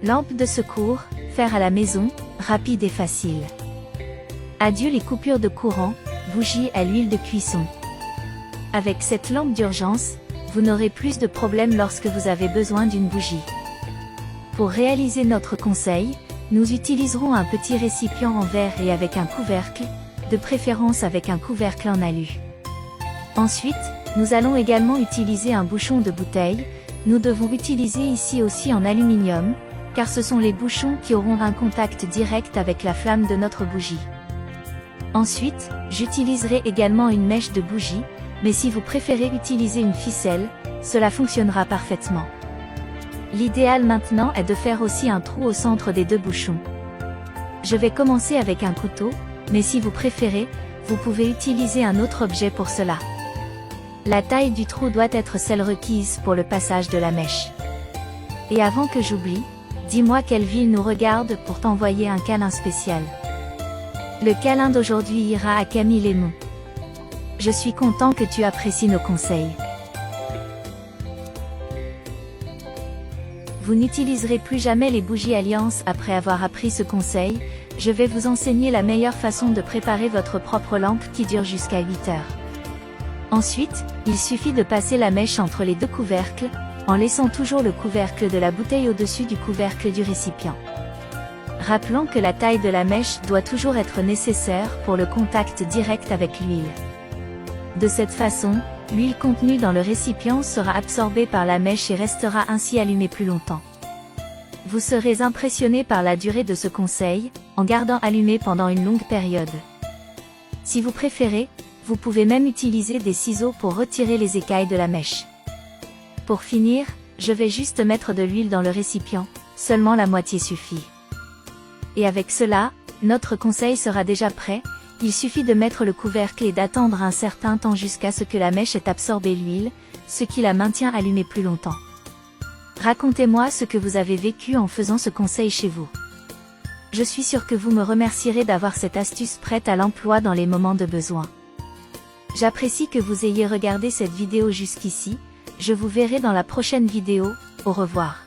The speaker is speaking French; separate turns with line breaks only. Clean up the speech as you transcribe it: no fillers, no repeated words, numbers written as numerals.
Lampe de secours, faire à la maison, rapide et facile. Adieu les coupures de courant, bougies à l'huile de cuisson. Avec cette lampe d'urgence, vous n'aurez plus de problème lorsque vous avez besoin d'une bougie. Pour réaliser notre conseil, nous utiliserons un petit récipient en verre et avec un couvercle, de préférence avec un couvercle en alu. Ensuite, nous allons également utiliser un bouchon de bouteille. Nous devons utiliser ici aussi en aluminium, car ce sont les bouchons qui auront un contact direct avec la flamme de notre bougie. Ensuite, j'utiliserai également une mèche de bougie, mais si vous préférez utiliser une ficelle, cela fonctionnera parfaitement. L'idéal maintenant est de faire aussi un trou au centre des deux bouchons. Je vais commencer avec un couteau, mais si vous préférez, vous pouvez utiliser un autre objet pour cela. La taille du trou doit être celle requise pour le passage de la mèche. Et avant que j'oublie, dis-moi quelle ville nous regarde pour t'envoyer un câlin spécial. Le câlin d'aujourd'hui ira à Camille Lémon. Je suis content que tu apprécies nos conseils. Vous n'utiliserez plus jamais les bougies Alliance après avoir appris ce conseil. Je vais vous enseigner la meilleure façon de préparer votre propre lampe qui dure jusqu'à 8 heures. Ensuite, il suffit de passer la mèche entre les deux couvercles, en laissant toujours le couvercle de la bouteille au-dessus du couvercle du récipient. Rappelons que la taille de la mèche doit toujours être nécessaire pour le contact direct avec l'huile. De cette façon, l'huile contenue dans le récipient sera absorbée par la mèche et restera ainsi allumée plus longtemps. Vous serez impressionné par la durée de ce conseil, en gardant allumé pendant une longue période. Si vous préférez, vous pouvez même utiliser des ciseaux pour retirer les écailles de la mèche. Pour finir, je vais juste mettre de l'huile dans le récipient, seulement la moitié suffit. Et avec cela, notre conseil sera déjà prêt, il suffit de mettre le couvercle et d'attendre un certain temps jusqu'à ce que la mèche ait absorbé l'huile, ce qui la maintient allumée plus longtemps. Racontez-moi ce que vous avez vécu en faisant ce conseil chez vous. Je suis sûre que vous me remercierez d'avoir cette astuce prête à l'emploi dans les moments de besoin. J'apprécie que vous ayez regardé cette vidéo jusqu'ici, je vous verrai dans la prochaine vidéo, au revoir.